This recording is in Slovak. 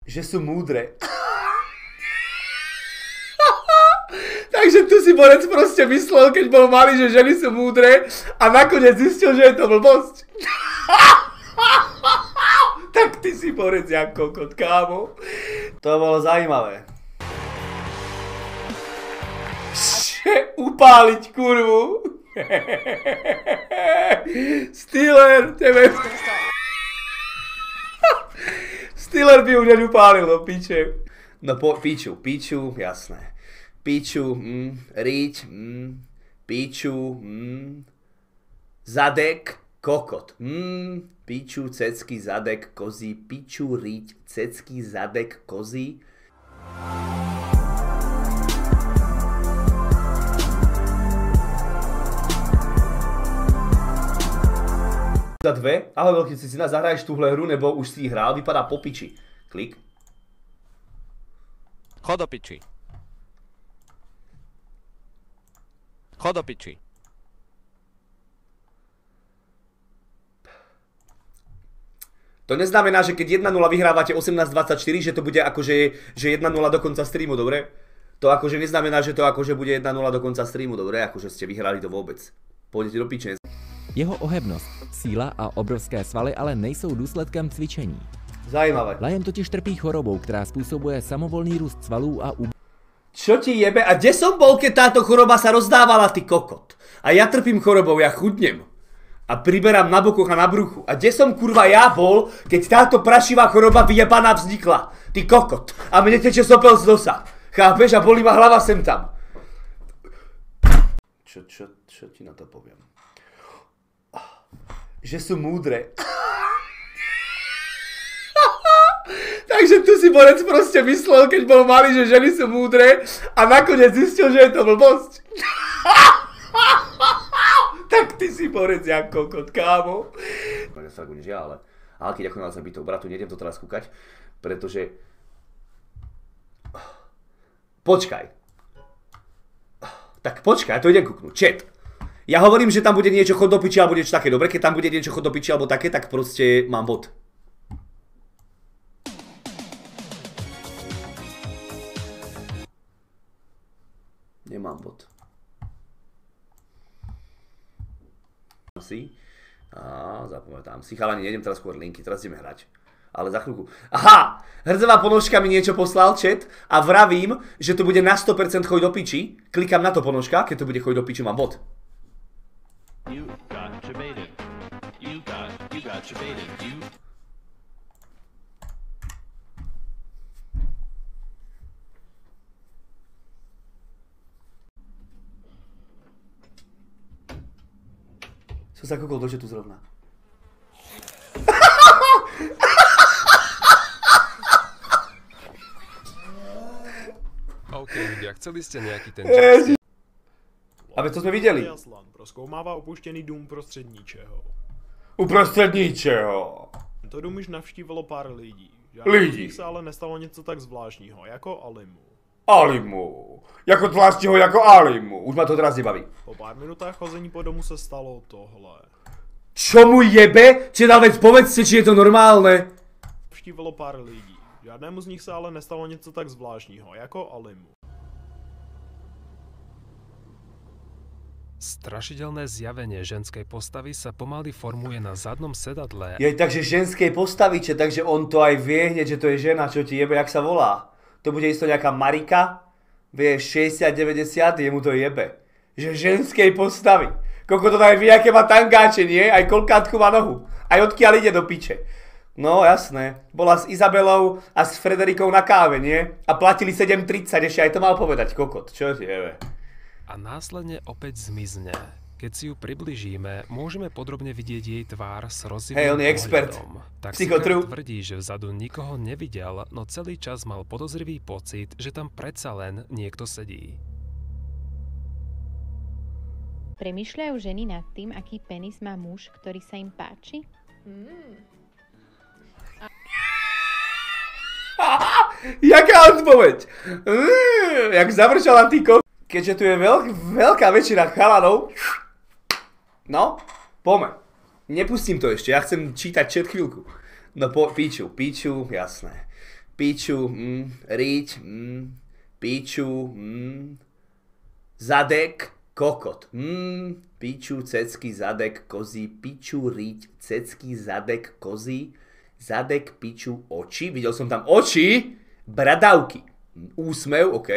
že sú múdre. Takže tu si borec proste myslel, keď bol malý, že ženy sú múdre a nakoniec zistil, že je to blbosť. Tak ty si borec jak kokot, kámo. To bolo zaujímavé. Upáliť kurvu. Steeler, tebe... Steeler by už neupálil, no piče. No piču, jasné. Piču, riť, piču, zadek, kokot. Piču, cecky, zadek, kozí, piču, riť, cecky, zadek, kozí. Za dve. Ahoj veľký cicina, zahraješ túhle hru, nebo už si hral, vypadá po piči. Klik. Chod do piči. Chod do piči. To neznamená, že keď 1-0 vyhrávate 18-24, že to bude akože že 1-0 do konca streamu, dobre? To akože neznamená, že to akože bude 1-0 do konca streamu, dobre? Akože ste vyhrali to vôbec. Pôjdete do piče. Jeho ohebnost, síla a obrovské svaly ale nejsou důsledkem cvičení. Zajímavé. Liam totiž trpí chorobou, která způsobuje samovolný růst svalů a Čo ti jebe? A kde som bol, keď táto choroba sa rozdávala, ty kokot? A ja trpím chorobou, ja chudnem. A priberám na bokoch a na bruchu. A kde som kurva ja bol, keď táto prašivá choroba vyjebaná vznikla? Ty kokot. A mne teče sopel z nosa. Chápeš? A bolí ma hlava sem tam. Čo ti na to poviem? Že sú múdre. Takže tu si borec proste myslel, keď bol malý, že ženy sú múdre a nakoniec zistil, že je to blbosť. Tak ty si borec jak kokot, kámo. Ale keď ako nás bytov bratu, nejdem to teraz kúkať, pretože... Počkaj. Tak počkaj, to idem kúknúť. Chat. Ja hovorím, že tam bude niečo chod do piči alebo niečo také. Dobre, keď tam bude niečo chod do piči alebo také, tak proste mám bod. Nemám bod. Zapamätám si. Chalani, nejdem teraz skôr linky, teraz ideme hrať. Ale za chvíľku. Aha! Hrdzavá ponožka mi niečo poslal, chat, a vravím, že to bude na 100% choď do piči. Klikám na to ponožka, keď to bude choď do piči, mám bod. You got baited. You got baited. Som sa kúkol do chatu zrovna. OK, ľudia, chceli ste nejaký ten čas? A to jsme viděli. Prozkoumává opuštěný dům uprostřed ničeho. Uprostřed ničeho. To dům už navštívilo pár lidí. Lidí. Se ale nestalo něco tak zvláštního, jako Alimu. Alimu. Jako zvláštního jako Alimu. Už ma to teraz nebaví. Po pár minutách chození po domu se stalo tohle. Čo mu jebe? Čedal, veď povedzte, či je to normálne. Navštívilo pár lidí. Žádnému z nich se ale nestalo něco tak zvláštního, jako Alimu. Strašidelné zjavenie ženskej postavy sa pomaly formuje na zadnom sedadle. Takže ženskej postaviče, takže on to aj vie hneď, že to je žena, čo ti jebe, jak sa volá. To bude isto nejaká Marika, vieš, 60-90, jemu to jebe. Že ženskej postavy. Koľko to aj vie, aké má tangáče, nie? Aj koľkátku má nohu. Aj odkiaľ ide do piče. No jasné, bola s Izabelou a s Frederikou na káve, nie? A platili 7,30, ešte aj to mal povedať, kokot, čo ti jebe. A následne opäť zmizne. Keď si ju približíme, môžeme podrobne vidieť jej tvár s rozsivým on je expert. Taxikár tvrdí, že vzadu nikoho nevidel, no celý čas mal podozrivý pocit, že tam predsa len niekto sedí. Premýšľajú ženy nad tým, aký penis má muž, ktorý sa im páči? Jaká odpoveď? Jak zavrčala ty ko... Keďže tu je veľká väčšina chalanov. No, poďme. Nepustím to ešte, ja chcem čítať chat chvíľku. No piču, jasné. piču, riť, piču, zadek, kokot, piču, cecky, zadek, kozí, piču, riť, cecky, zadek, kozí, zadek, piču, oči, videl som tam oči, bradavky, úsmev, ok,